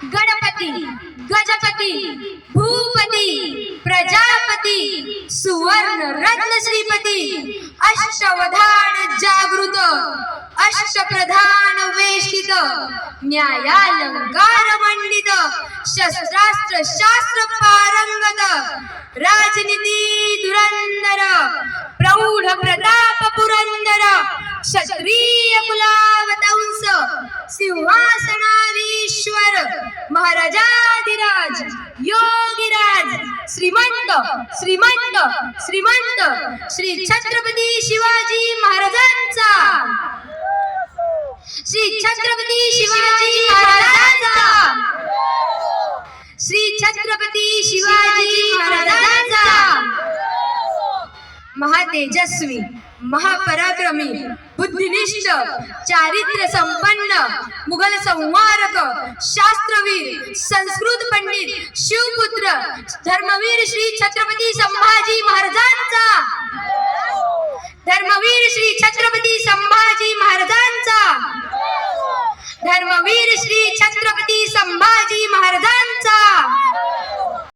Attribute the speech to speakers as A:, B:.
A: गणपती गजपती भूपती प्रजापती सुवर्ण रत्न श्रीपती अष्टवधान जागृत अष्टप्रधान वेशित न्यायालंकार मंडित शस्त्रास्त्र शास्त्र पारंगत राजनीती धुरंधर प्रौढ प्रताप पुरंदर क्षत्रिय कुलावतंस सिंहासनाधीश्वर महाराजाधिराज योगीराज श्रीमंत श्रीमंत श्रीमंत श्री छत्रपती शिवाजी महाराजांचा श्री छत्रपती शिवाजी महाराजांचा श्री छत्रपती शिवाजी महाराजांचा महातेजस्वी महापराक्रमी बुद्धिनिष्ठ चारित्र्य संपन्न मुघल संहारक शास्त्रवीर संस्कृत पंडित शिवपुत्र धर्मवीर श्री छत्रपती संभाजी महाराजांचा धर्मवीर श्री छत्रपती संभाजी महाराजांचा धर्मवीर श्री छत्रपती संभाजी महाराजांचा